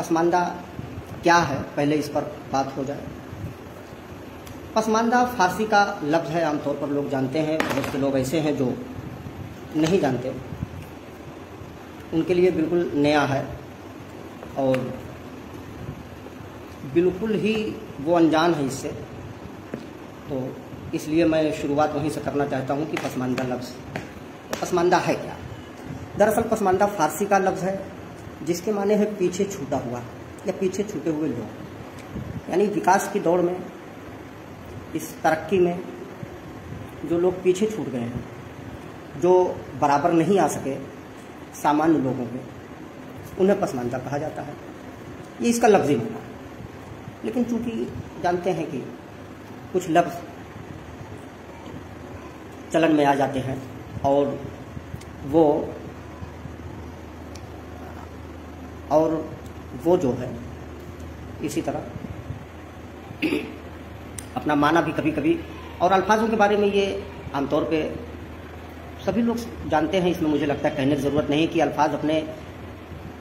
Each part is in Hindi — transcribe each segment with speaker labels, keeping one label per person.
Speaker 1: पसमानदा क्या है, पहले इस पर बात हो जाए। पसमानदा फारसी का लफ्ज़ है, आमतौर पर लोग जानते हैं। बहुत से लोग ऐसे हैं जो नहीं जानते, उनके लिए बिल्कुल नया है और बिल्कुल ही वो अनजान है इससे। तो इसलिए मैं शुरुआत वहीं से करना चाहता हूँ कि पसमानदा लफ्ज़, पसमानदा है क्या। दरअसल पसमानदा फारसी का लफ्ज़ है जिसके माने है पीछे छूटा हुआ या पीछे छूटे हुए लोग। यानी विकास की दौड़ में, इस तरक्की में जो लोग पीछे छूट गए हैं, जो बराबर नहीं आ सके सामान्य लोगों में, उन्हें पसमानदा कहा जाता है। ये इसका लफ्ज़ी माना है। लेकिन चूंकि जानते हैं कि कुछ लफ्ज़ चलन में आ जाते हैं और वो जो है इसी तरह अपना माना भी कभी कभी, और अल्फाजों के बारे में ये आमतौर पे सभी लोग जानते हैं। इसमें मुझे लगता है कहने की ज़रूरत नहीं कि अल्फाज अपने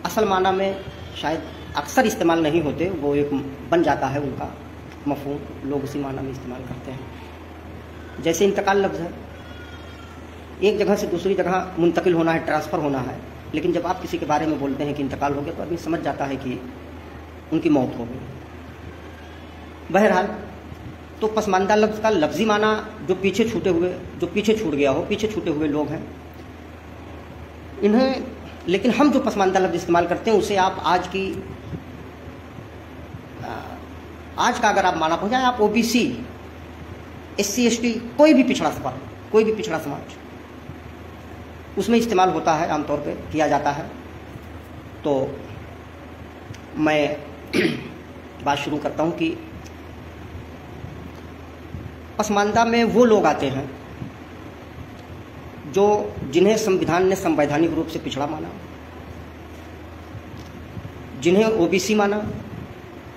Speaker 1: असल माना में शायद अक्सर इस्तेमाल नहीं होते, वो एक बन जाता है उनका मफ़हूम, लोग उसी माना में इस्तेमाल करते हैं। जैसे इंतकाल लफ्ज़ है, एक जगह से दूसरी जगह मुंतकिल होना है, ट्रांसफ़र होना है। लेकिन जब आप किसी के बारे में बोलते हैं कि इंतकाल हो गया, तो आदमी समझ जाता है कि उनकी मौत हो गई। बहरहाल, तो पसमानदा लफ्ज़ का लफ्ज़ी माना जो पीछे छूटे हुए, जो पीछे छूट गया हो, पीछे छूटे हुए लोग हैं इन्हें। लेकिन हम जो पसमानदा लफ्ज़ इस्तेमाल करते हैं उसे आप आज का अगर आप माना पहुँचाएं, आप OBC, SC ST, कोई भी पिछड़ा समाज उसमें इस्तेमाल होता है, आमतौर पे किया जाता है। तो मैं बात शुरू करता हूँ कि पसमानदा में वो लोग आते हैं जिन्हें संविधान ने संवैधानिक रूप से पिछड़ा माना, जिन्हें OBC माना,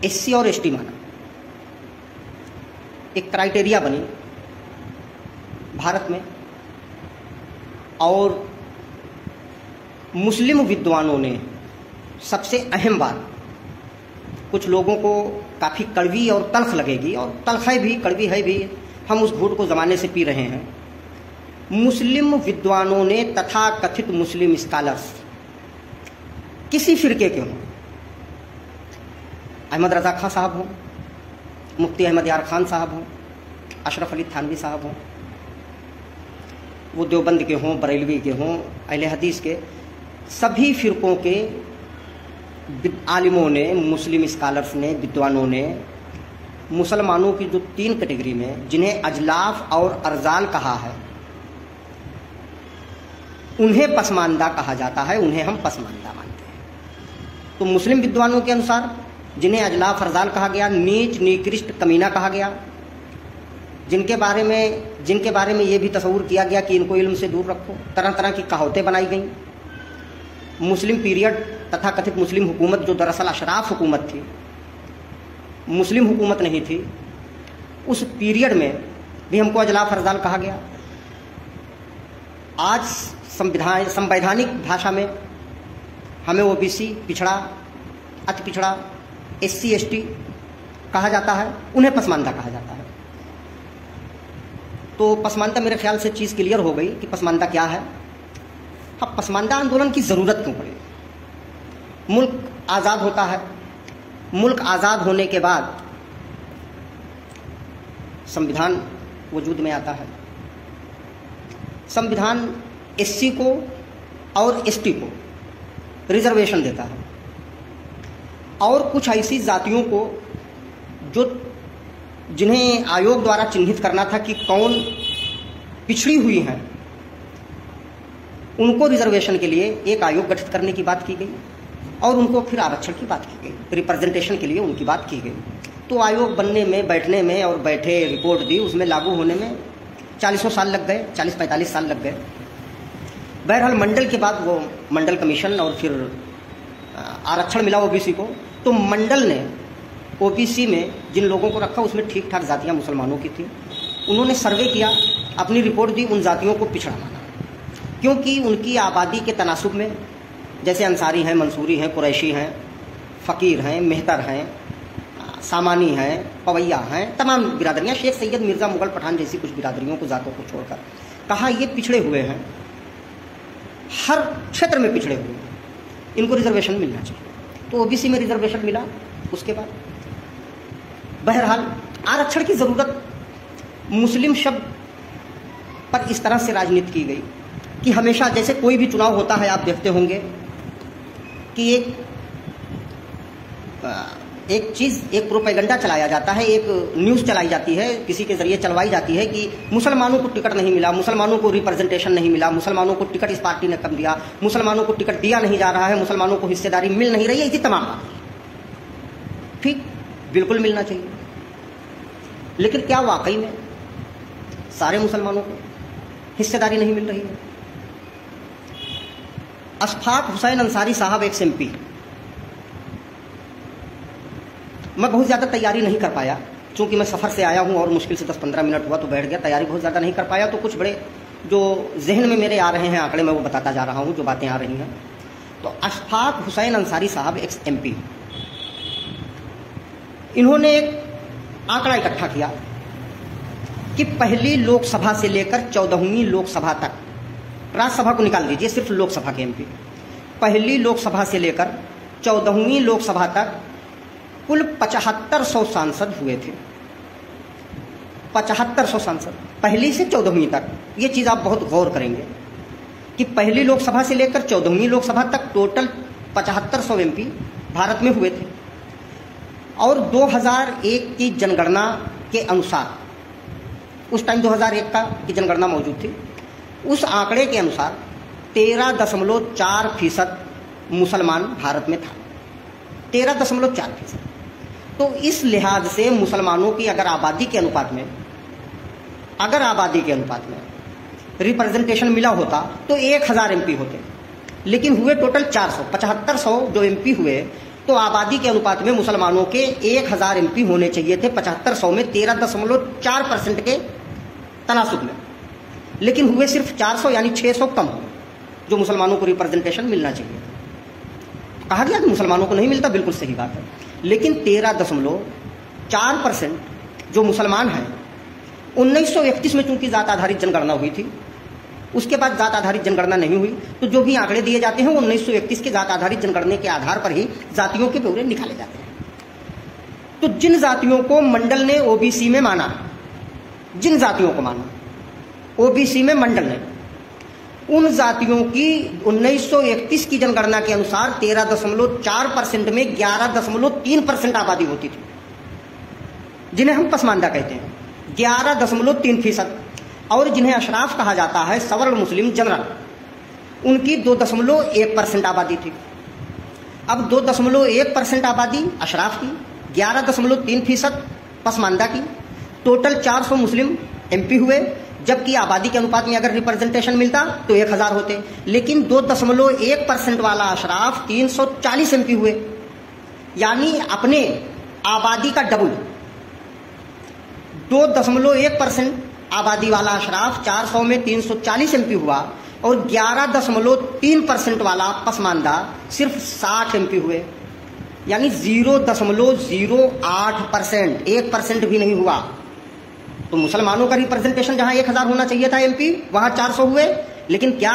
Speaker 1: SC और ST माना। एक क्राइटेरिया बनी भारत में, और मुस्लिम विद्वानों ने सबसे अहम बात, कुछ लोगों को काफ़ी कड़वी और तल्ख लगेगी, और तल्ख है भी, कड़वी है भी, हम उस घूंट को ज़माने से पी रहे हैं। मुस्लिम विद्वानों ने, तथा कथित मुस्लिम स्कॉलर्स, किसी फिरके के हों, अहमद रज़ा खां साहब हों, मुफ्ती अहमद यार खान साहब हों, अशरफ अली थानवी साहब हों, वो देवबंद के हों, बरेलवी के हों, अहले हदीस के, सभी फिरकों के आलिमों ने, मुस्लिम स्कॉलर्स ने, विद्वानों ने मुसलमानों की जो 3 कैटेगरी में, जिन्हें अजलाफ और अर्जाल कहा है, उन्हें पसमानदा कहा जाता है, उन्हें हम पसमानदा मानते हैं। तो मुस्लिम विद्वानों के अनुसार जिन्हें अजलाफ अर्जाल कहा गया, नीच, निकृष्ट, कमीना कहा गया, जिनके बारे में ये भी तस्वूर किया गया कि इनको इल्म से दूर रखो, तरह तरह की कहावतें बनाई गई। मुस्लिम पीरियड तथा कथित मुस्लिम हुकूमत, जो दरअसल अशराफ हुकूमत थी, मुस्लिम हुकूमत नहीं थी, उस पीरियड में भी हमको अजलाफ अर्जाल कहा गया। आज संवैधानिक भाषा में हमें OBC, पिछड़ा, अति पिछड़ा, SC ST कहा जाता है, उन्हें पसमानदा कहा जाता है। तो पसमानदा, मेरे ख्याल से चीज़ क्लियर हो गई कि पसमानदा क्या है। अब पसमानदा आंदोलन की ज़रूरत क्यों पड़ी? मुल्क आज़ाद होता है, मुल्क आज़ाद होने के बाद संविधान वजूद में आता है। संविधान SC को और ST को रिजर्वेशन देता है, और कुछ ऐसी जातियों को जिन्हें आयोग द्वारा चिन्हित करना था कि कौन पिछड़ी हुई हैं, उनको रिजर्वेशन के लिए एक आयोग गठित करने की बात की गई, और उनको फिर आरक्षण की बात की गई, रिप्रेजेंटेशन के लिए उनकी बात की गई। तो आयोग बनने में, बैठने में, और बैठे रिपोर्ट दी, उसमें लागू होने में 40 साल लग गए, 40-45 साल लग गए। बहरहाल मंडल के बाद वो मंडल कमीशन, और फिर आरक्षण मिला OBC को। तो मंडल ने OBC में जिन लोगों को रखा, उसमें ठीक ठाक जातियाँ मुसलमानों की थी। उन्होंने सर्वे किया, अपनी रिपोर्ट दी, उन जातियों को पिछड़ा माना, क्योंकि उनकी आबादी के तनासुब में, जैसे अंसारी हैं, मंसूरी हैं, कुरैशी हैं, फ़कीर हैं, मेहतर हैं, सामानी हैं, पवैया हैं, तमाम बिरादरियाँ, शेख सैयद, मिर्ज़ा, मुगल, पठान जैसी कुछ बिरादरियों को, ज़ातों को छोड़कर कहा ये पिछड़े हुए हैं, हर क्षेत्र में पिछड़े हुए हैं, इनको रिजर्वेशन मिलना चाहिए। तो ओबीसी में रिजर्वेशन मिला। उसके बाद बहरहाल आरक्षण की ज़रूरत मुस्लिम शब्द पर इस तरह से राजनीति की गई कि हमेशा जैसे कोई भी चुनाव होता है, आप देखते होंगे कि एक प्रोपेगेंडा चलाया जाता है, एक न्यूज़ चलाई जाती है, किसी के जरिए चलवाई जाती है कि मुसलमानों को टिकट नहीं मिला, मुसलमानों को रिप्रेजेंटेशन नहीं मिला, मुसलमानों को टिकट इस पार्टी ने कम दिया, मुसलमानों को टिकट दिया नहीं जा रहा है, मुसलमानों को हिस्सेदारी मिल नहीं रही है, इसी तमाम बात। ठीक, बिल्कुल मिलना चाहिए, लेकिन क्या वाकई में सारे मुसलमानों को हिस्सेदारी नहीं मिल रही है? अशफाक हुसैन अंसारी साहब एक एमपी, मैं बहुत ज़्यादा तैयारी नहीं कर पाया, चूँकि मैं सफ़र से आया हूँ और मुश्किल से 10-15 मिनट हुआ तो बैठ गया, तैयारी बहुत ज़्यादा नहीं कर पाया, तो कुछ बड़े जो जहन में मेरे आ रहे हैं आंकड़े, मैं वो बताता जा रहा हूँ, जो बातें आ रही हैं। तो अशफाक हुसैन अंसारी साहब एक एमपी, इन्होंने एक आंकड़ा इकट्ठा किया कि पहली लोकसभा से लेकर 14वीं लोकसभा तक, राज्यसभा को निकाल दीजिए, सिर्फ लोकसभा के एमपी, पहली लोकसभा से लेकर 14वीं लोकसभा तक कुल 7500 सांसद हुए थे। 7500 सांसद पहली से 14वीं तक। ये चीज़ आप बहुत गौर करेंगे कि पहली लोकसभा से लेकर 14वीं लोकसभा तक टोटल 7500 एमपी भारत में हुए थे। और 2001 की जनगणना के अनुसार, उस टाइम 2001 की जनगणना मौजूद थी, उस आंकड़े के अनुसार 13.4% मुसलमान भारत में था। 13.4%। तो इस लिहाज से मुसलमानों की अगर आबादी के अनुपात में रिप्रेजेंटेशन मिला होता तो 1000 एमपी होते, लेकिन हुए टोटल 400। 7500 जो एमपी हुए, तो आबादी के अनुपात में मुसलमानों के 1000 एमपी होने चाहिए थे 7500 में, 13.4% के तनासुब में, लेकिन हुए सिर्फ 400, यानी 600 कम हुए जो मुसलमानों को रिप्रेजेंटेशन मिलना चाहिए। कहा गया कि मुसलमानों को नहीं मिलता, बिल्कुल सही बात है, लेकिन 13.4% जो मुसलमान हैं, 1931 में चूंकि जात आधारित जनगणना हुई थी, उसके बाद जात आधारित जनगणना नहीं हुई, तो जो भी आंकड़े दिए जाते हैं वो 1931 के जात आधारित जनगणना के आधार पर ही जातियों के ब्यौरे निकाले जाते हैं। तो जिन जातियों को मंडल ने ओबीसी में माना, जिन जातियों को माना ओबीसी में मंडल ने, उन जातियों की 1931 की जनगणना के अनुसार 13.4% में 11.3% आबादी होती थी, जिन्हें हम पसमानदा कहते हैं, 11.3%। और जिन्हें अशराफ कहा जाता है, सवर्ण मुस्लिम जनरल, उनकी 2.1% आबादी थी। अब 2.1% आबादी अशराफ की, 11.3% पसमानदा की, टोटल 400 मुस्लिम एमपी हुए, जबकि आबादी के अनुपात में अगर रिप्रेजेंटेशन मिलता तो 1000 होते, लेकिन 2.1% वाला अशराफ 340 एमपी हुए, यानी अपने आबादी का डबल। 2.1% आबादी वाला अशराफ 400 में 340 एमपी हुआ, और 11.3% वाला पसमानदा सिर्फ 60 एमपी हुए, यानी 0.08%, 1% भी नहीं हुआ। तो मुसलमानों का रिप्रेजेंटेशन जहां 1000 होना चाहिए था एमपी, वहां 400 हुए, लेकिन क्या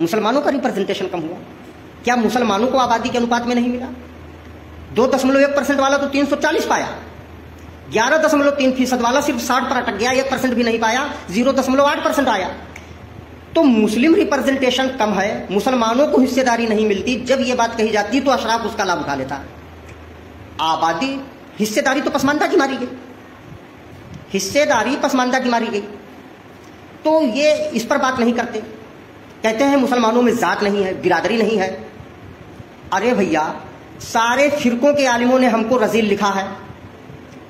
Speaker 1: मुसलमानों का रिप्रेजेंटेशन कम हुआ? क्या मुसलमानों को आबादी के अनुपात में नहीं मिला? 2.1% वाला तो 340 पाया, 11.3% वाला सिर्फ 60 पर अटक गया, 1% भी नहीं पाया, 0.8% आया। तो मुस्लिम रिप्रेजेंटेशन कम है, मुसलमानों को हिस्सेदारी नहीं मिलती। जब ये बात कही जाती तो अशराफ उसका लाभ उठा लेता। आबादी, हिस्सेदारी तो पसमानदा की मारी गई, हिस्सेदारी पसमानदा की मारी गई। तो ये इस पर बात नहीं करते, कहते हैं मुसलमानों में जात नहीं है, बिरादरी नहीं है। अरे भैया, सारे फिरकों के आलिमों ने हमको रजील लिखा है,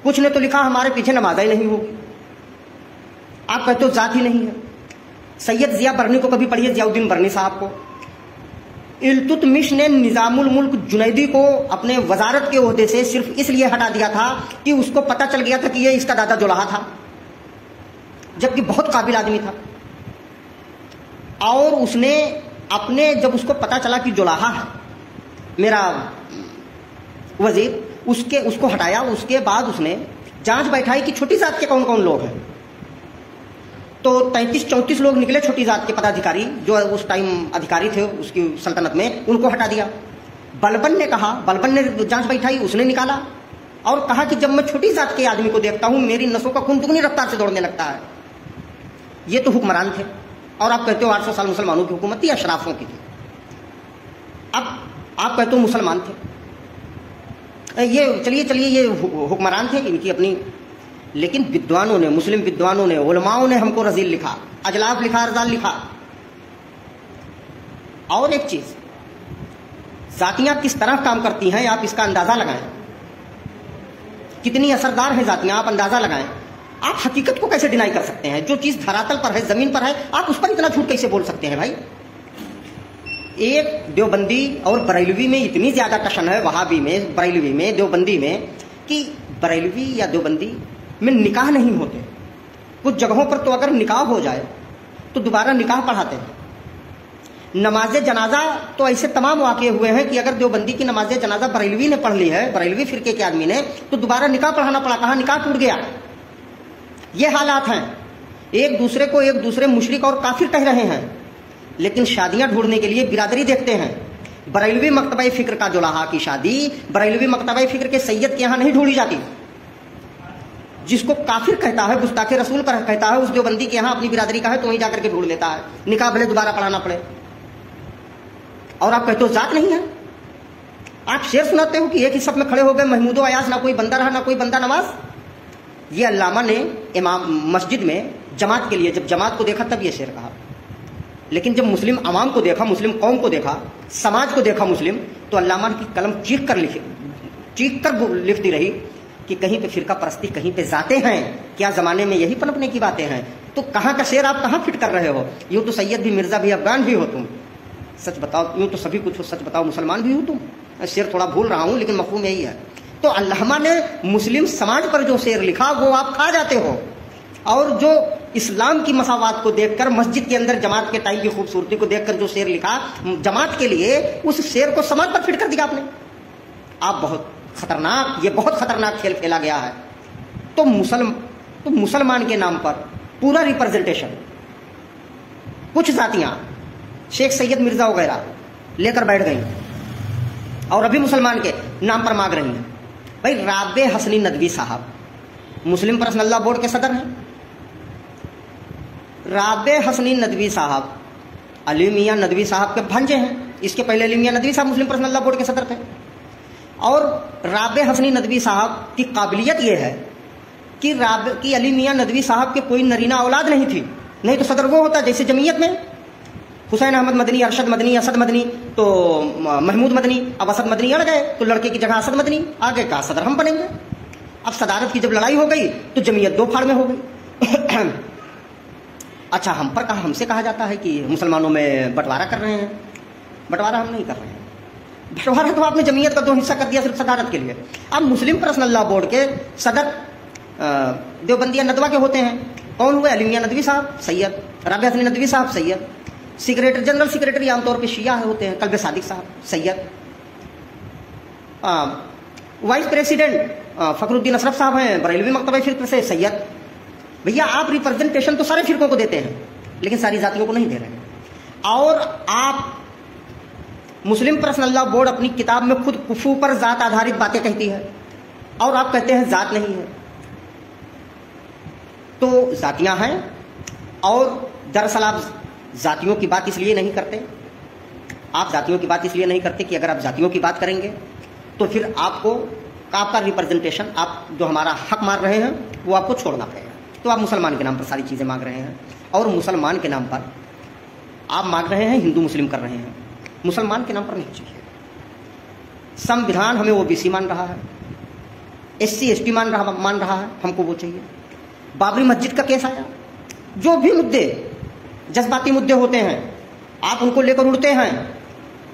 Speaker 1: कुछ ने तो लिखा हमारे पीछे नमाज़ ही नहीं होगी। आप कहते हो जात ही नहीं है। सैयद जिया बरनी को कभी पढ़िए, जियाउद्दीन बरनी साहब को। इल्तुतमिश ने निजामुल मुल्क जुनैदी को अपने वजारत के ओहदे से सिर्फ इसलिए हटा दिया था कि उसको पता चल गया था कि ये इसका दादा जोलाहा था, जबकि बहुत काबिल आदमी था। और उसने अपने, जब उसको पता चला कि जोलाहा है, मेरा वजीर, उसको हटाया। उसके बाद उसने जांच बैठाई कि छोटी जात के कौन कौन लोग हैं। तो 33-34 लोग निकले छोटी जात के पदाधिकारी, जो उस टाइम अधिकारी थे उसकी सल्तनत में, उनको हटा दिया। बलबन ने जांच बैठाई, उसने निकाला और कहा कि जब मैं छोटी जात के आदमी को देखता हूं मेरी नसों का खून दुगनी रफ्तार से दौड़ने लगता है। ये तो हुक्मरान थे और आप कहते हो 800 साल मुसलमानों की हुकूमत थी, अशराफों की थी। अब आप कहते हो मुसलमान थे। चलिए ये हुक्मरान थे, इनकी अपनी। लेकिन विद्वानों ने, मुस्लिम विद्वानों ने, उलमाओं ने हमको रजील लिखा, अजलाफ लिखा, अरजाल लिखा। और एक चीज, जातियां किस तरह काम करती हैं आप इसका अंदाजा लगाएं। कितनी असरदार है जातियां, आप अंदाजा लगाएं। आप हकीकत को कैसे डिनाई कर सकते हैं? जो चीज धरातल पर है, जमीन पर है, आप उस पर इतना झूठ कैसे बोल सकते हैं भाई? एक देवबंदी और बरेलवी में इतनी ज्यादा टशन है, वहाबी में, बरेलवी में, देवबंदी में, कि बरेलवी या देवबंदी में निकाह नहीं होते। कुछ जगहों पर तो अगर निकाह हो जाए तो दोबारा निकाह पढ़ाते हैं। नमाज जनाजा तो ऐसे तमाम वाक़े हुए हैं कि अगर देवबंदी की नमाज जनाजा बरेलवी ने पढ़ ली है, बरेलवी फिरके के आदमी ने, तो दोबारा निकाह पढ़ाना पड़ा। कहा निकाह टूट गया। ये हालात हैं। एक दूसरे मुशरिक और काफिर कह रहे हैं, लेकिन शादियां ढूंढने के लिए बिरादरी देखते हैं। बरेलवी मकतबा फिक्र का जुलाहा की शादी बरेलवी मकतबा फिक्र के सैयद के यहां नहीं ढूंढी जाती। जिसको काफिर कहता है, गुस्ताखे रसूल पर कहता है, उस देवबंदी के यहां अपनी बिरादरी का है तो वहीं जाकर के ढूंढ लेता है, निकाह भले दोबारा पढ़ाना पड़े। और आप कहते हो जात नहीं है। आप शेर सुनाते हो कि एक ही सब में खड़े हो गए महमूदो अयाज, ना कोई बंदा रहा ना कोई बंदा नमाज। ये अल्लामा ने इमाम मस्जिद में जमात के लिए, जब जमात को देखा तब ये शेर कहा। लेकिन जब मुस्लिम अवाम को देखा, मुस्लिम कौम को देखा, समाज को देखा मुस्लिम, तो अल्लामा की कलम चीख कर लिखती रही कि कहीं पे फिरका परस्ती, कहीं पे जाते हैं। क्या जमाने में यही पनपने की बातें हैं? तो कहां का शेर आप कहां फिट कर रहे हो? यूं तो सैयद भी, मिर्जा भी, अफगान भी हो तुम। सच बताओ, यूं तो सभी कुछ हो, सच बताओ मुसलमान भी हो तुम। शेर थोड़ा भूल रहा हूं लेकिन मफहूम यही है। तो अल्लामा ने मुस्लिम समाज पर जो शेर लिखा वो आप खा जाते हो। और जो इस्लाम की मसावात को देखकर, मस्जिद के अंदर जमात के टाइम की खूबसूरती को देखकर जो शेर लिखा जमात के लिए, उस शेर को समाज पर फिट कर दिया आपने। आप बहुत खतरनाक खेल खेला गया है। तो मुसलमान के नाम पर पूरा रिप्रेजेंटेशन, कुछ जातियां शेख सैयद मिर्जा वगैरह लेकर बैठ गई और अभी मुसलमान के नाम पर मांग रही हैं। भाई राबे हसनी नदवी साहब मुस्लिम पर्सनल लॉ बोर्ड के सदर हैं। राबे हसनी नदवी साहब अली मियां नदवी साहब के भांजे हैं। इसके पहले अली मियां नदवी साहब मुस्लिम पर्सनल लॉ बोर्ड के सदर थे। और राबे हसनी नदवी साहब की काबिलियत यह है कि अली मियां नदवी साहब के कोई नरीना औलाद नहीं थी, नहीं तो सदर वो होता जैसे जमीयत में हुसैन अहमद मदनी, अरशद मदनी, असद मदनी, तो महमूद मदनी। अब असद मदनी अड़ गए तो लड़के की जगह असद मदनी, आगे का सदर हम बनेंगे। अब सदारत की जब लड़ाई हो गई तो जमीयत दो फाड़ में हो गई। अच्छा, हमसे कहा जाता है कि मुसलमानों में बंटवारा कर रहे हैं। बंटवारा हम नहीं कर रहे हैं। बंटवारा तो आपने जमीयत का दो हिस्सा कर दिया सिर्फ सदारत के लिए। अब मुस्लिम पर्सनल लॉ बोर्ड के सदर देवबंदिया नदवा के होते हैं। कौन हुए? अली मियां नदवी साहब सैयद, राबे हसनी नदवी साहब सैयद। सेक्रेटरी, जनरल सेक्रेटरी आमतौर पे शिया होते हैं, कल्बे सादिक साहब सैयद। वाइस प्रेसिडेंट फखरुद्दीन अशरफ साहब हैं, बरेलवी मकतबा फिक्र से सैयद। भैया आप रिप्रेजेंटेशन तो सारे फिरकों को देते हैं लेकिन सारी जातियों को नहीं दे रहे। और आप मुस्लिम पर्सनल लॉ बोर्ड अपनी किताब में खुद कुफू पर जात आधारित बातें कहती है और आप कहते हैं जात नहीं है। तो जातियां हैं। और दरअसल आप जातियों की बात इसलिए नहीं करते, आप जातियों की बात इसलिए नहीं करते कि अगर आप जातियों की बात करेंगे तो फिर आपका रिप्रेजेंटेशन, आप जो हमारा हक मार रहे हैं वो आपको छोड़ना पड़ेगा। तो आप मुसलमान के नाम पर सारी चीजें मांग रहे हैं और मुसलमान के नाम पर आप मांग रहे हैं, हिंदू मुस्लिम कर रहे हैं। मुसलमान के नाम पर नहीं चाहिए। संविधान हमें ओबीसी मान रहा है, SC ST मान रहा है, हमको वो चाहिए। बाबरी मस्जिद का केस आया, जो भी मुद्दे जज्बाती मुद्दे होते हैं आप उनको लेकर उड़ते हैं।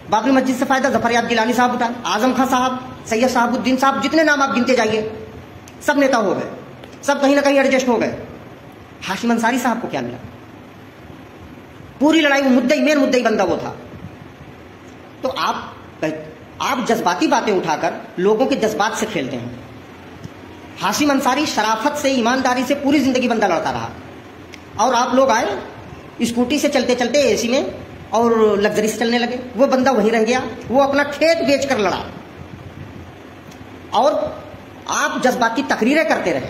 Speaker 1: बाबरी मस्जिद से फायदा जफर याब गिलानी साहब उठा, आजम खां साहब, सैयद साहबुद्दीन साहब, जितने नाम आप गिनते जाइए सब नेता हो गए, सब कहीं ना कहीं एडजस्ट हो गए। हाशिम अंसारी साहब को क्या मिला? पूरी लड़ाई मेन मुद्दा ही बंदा वो था। तो आप आप जज्बाती बातें उठाकर लोगों के जज्बात से खेलते हैं। हाशिम अंसारी शराफत से, ईमानदारी से पूरी जिंदगी बंदा लड़ता रहा, और आप लोग आए स्कूटी से चलते चलते एसी में और लग्जरी से चलने लगे। वो बंदा वहीं रह गया, वो अपना खेत बेचकर लड़ा, और आप जज्बाती तकरीरें करते रहे,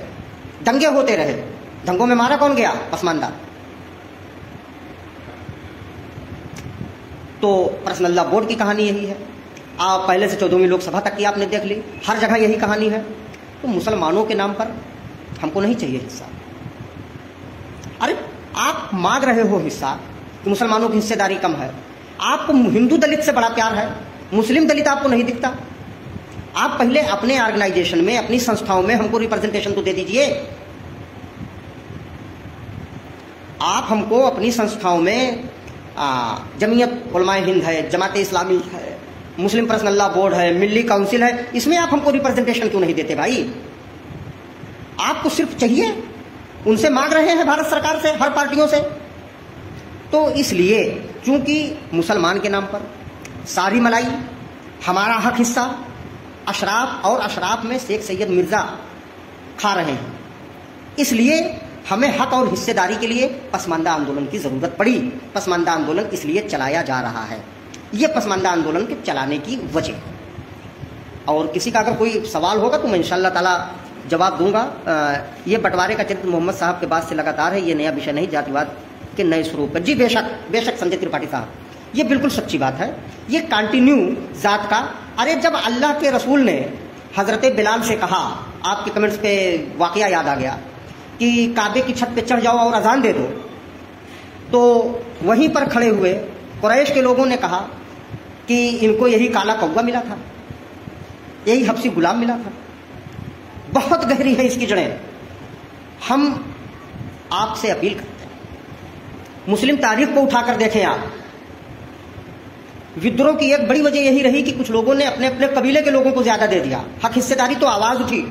Speaker 1: दंगे होते रहे। दंगों में मारा कौन गया? पसमानदा। तो पर्सनल लॉ बोर्ड की कहानी यही है। आप पहले से 14वीं लोकसभा तक की आपने देख ली, हर जगह यही कहानी है। तो मुसलमानों के नाम पर हमको नहीं चाहिए हिस्सा। अरे आप मांग रहे हो हिस्सा कि मुसलमानों की हिस्सेदारी कम है, आपको हिंदू दलित से बड़ा प्यार है, मुस्लिम दलित आपको नहीं दिखता। आप पहले अपने ऑर्गेनाइजेशन में, अपनी संस्थाओं में हमको रिप्रेजेंटेशन तो दे दीजिए। आप हमको अपनी संस्थाओं में जमीयत उलमाए हिंद है, जमाते इस्लामी है, मुस्लिम पर्सनल लॉ बोर्ड है, मिल्ली काउंसिल है, इसमें आप हमको रिप्रेजेंटेशन क्यों नहीं देते भाई? आपको सिर्फ चाहिए, उनसे मांग रहे हैं भारत सरकार से, हर पार्टियों से। तो इसलिए चूंकि मुसलमान के नाम पर सारी मलाई, हमारा हक हिस्सा, अशराफ और अशराफ में शेख सैयद मिर्जा खा रहे हैं, इसलिए हमें हक और हिस्सेदारी के लिए पसमानदा आंदोलन की जरूरत पड़ी। पसमानदा आंदोलन इसलिए चलाया जा रहा है। ये पसमानदा आंदोलन के चलाने की वजह। और किसी का अगर कोई सवाल होगा तो मैं इंशाअल्लाह ताला जवाब दूंगा। ये बंटवारे का चरित्र मोहम्मद साहब के बाद से लगातार है, ये नया विषय नहीं, जातिवाद के नए स्वरूप है। जी बेशक, बेशक संजय त्रिपाठी साहब, ये बिल्कुल सच्ची बात है। ये कंटिन्यू जात का, अरे जब अल्लाह के रसूल ने हजरत बिलाल से कहा, आपके कमेंट्स पे वाकया याद आ गया कि काबे की छत पे चढ़ जाओ और अजान दे दो, तो वहीं पर खड़े हुए कुरैश के लोगों ने कहा कि इनको यही काला कौवा मिला था, यही हबसी गुलाम मिला था। बहुत गहरी है इसकी जड़ें। हम आपसे अपील करते हैं, मुस्लिम तारीख को उठाकर देखें आप। विद्रोह की एक बड़ी वजह यही रही कि कुछ लोगों ने अपने अपने कबीले के लोगों को ज्यादा दे दिया, हक हिस्सेदारी तो आवाज उठी,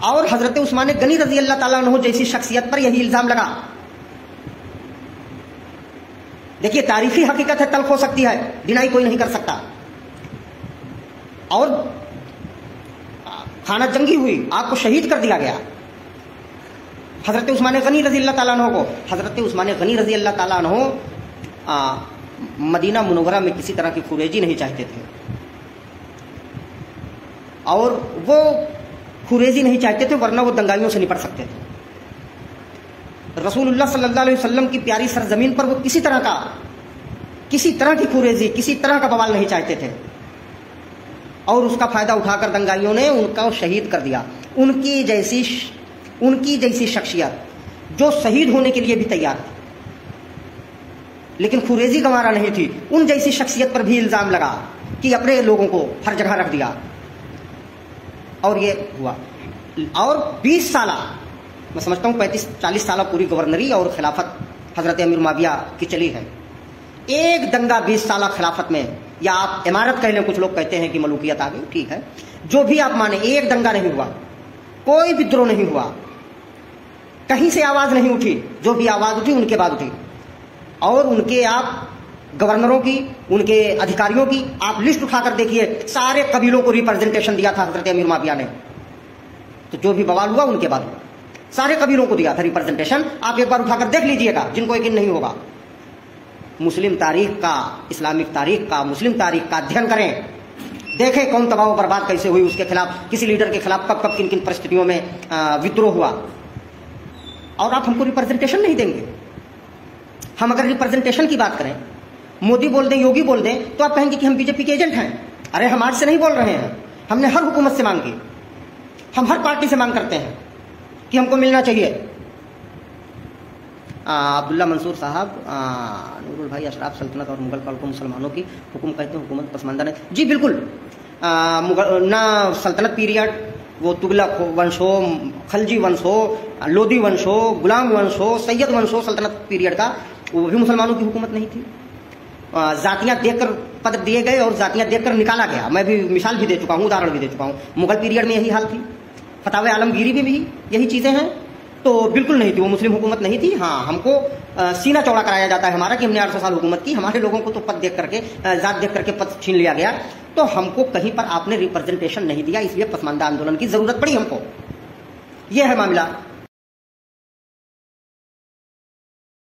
Speaker 1: और हजरत उस्मान गनी रजी अल्लाह ताला अन्हु जैसी शख्सियत पर यही इल्जाम लगा। देखिए, तारीखी हकीकत है, तल्ख हो सकती है, डिनाई कोई नहीं कर सकता। और खाना जंगी हुई, आपको शहीद कर दिया गया। हजरत उस्मान गनी रजी अल्लाह ताला अन्हु को, हजरत उस्मान गनी रजी अल्लाह ताला अन्हु मदीना मुनव्वरा में किसी तरह की खुरेजी नहीं चाहते थे, और वो खुरेजी नहीं चाहते थे, वरना वो दंगाइयों से निपट सकते थे। रसूलुल्लाह सल्लल्लाहु अलैहि वसल्लम की प्यारी सरजमीन पर वो किसी तरह की खुरेजी, किसी तरह का बवाल नहीं चाहते थे, और उसका फायदा उठाकर दंगाइयों ने उनका शहीद कर दिया। उनकी जैसी शख्सियत जो शहीद होने के लिए भी तैयार थी, लेकिन खुरेजी गंवारा नहीं थी, उन जैसी शख्सियत पर भी इल्जाम लगा कि अपने लोगों को हर जगह रख दिया, और ये हुआ। और 20 साल, मैं समझता हूँ 35-40 साल पूरी गवर्नरी और खिलाफत हजरत अमीर मुआविया की चली है। एक दंगा 20 साल खिलाफत में, या आप इमारत कह लें, कुछ लोग कहते हैं कि मलूकियत आ गई, ठीक है, जो भी आप माने, एक दंगा नहीं हुआ, कोई विद्रोह नहीं हुआ, कहीं से आवाज नहीं उठी। जो भी आवाज उठी उनके बाद उठी, और उनके आप गवर्नरों की, उनके अधिकारियों की आप लिस्ट उठाकर देखिए, सारे कबीलों को रिप्रेजेंटेशन दिया था हजरत अमीर मुआविया ने। तो जो भी बवाल हुआ उनके बाद हुआ, सारे कबीलों को दिया था रिप्रेजेंटेशन। आप एक बार उठाकर देख लीजिएगा, जिनको यकीन नहीं होगा। मुस्लिम तारीख का, इस्लामिक तारीख का, मुस्लिम तारीख का अध्ययन करें, देखें कौन तबाह बर्बाद कैसे हुई, उसके खिलाफ, किसी लीडर के खिलाफ कब कब किन किन परिस्थितियों में विद्रोह हुआ। और आप हमको रिप्रेजेंटेशन नहीं देंगे। हम अगर रिप्रेजेंटेशन की बात करें, मोदी बोल दें, योगी बोल दें, तो आप कहेंगे कि हम बीजेपी के एजेंट हैं। अरे हम आज से नहीं बोल रहे हैं, हमने हर हुकूमत से मांग की, हम हर पार्टी से मांग करते हैं कि हमको मिलना चाहिए। अब्दुल्ला मंसूर साहब, नूरुल भाई, अशराफ सल्तनत और मुगल काल को मुसलमानों की हुकूम कहते हैं, हुकूमत पसमानदा नहीं। जी बिल्कुल, मुगल ना सल्तनत पीरियड, वो तुगलक वंश हो, खलजी वंश हो, लोदी वंश हो, गुलाम वंश हो, सैयद वंश हो, सल्तनत पीरियड का, वो भी मुसलमानों की हुकूमत नहीं थी। जातियां देखकर पद दिए गए और जातियां देखकर निकाला गया। मैं भी मिसाल भी दे चुका हूँ, उदाहरण भी दे चुका हूँ। मुगल पीरियड में यही हाल थी, फतावे आलमगीरी में भी यही चीजें हैं। तो बिल्कुल नहीं थी, वो मुस्लिम हुकूमत नहीं थी। हाँ, हमको सीना चौड़ा कराया जाता है हमारा कि हमने 800 साल हुकूमत की, हमारे लोगों को तो पद देख करके, जात देख करके पद छीन लिया गया, तो हमको कहीं पर आपने रिप्रेजेंटेशन नहीं दिया, इसलिए पसमानदा आंदोलन की जरूरत पड़ी हमको। यह है मामला।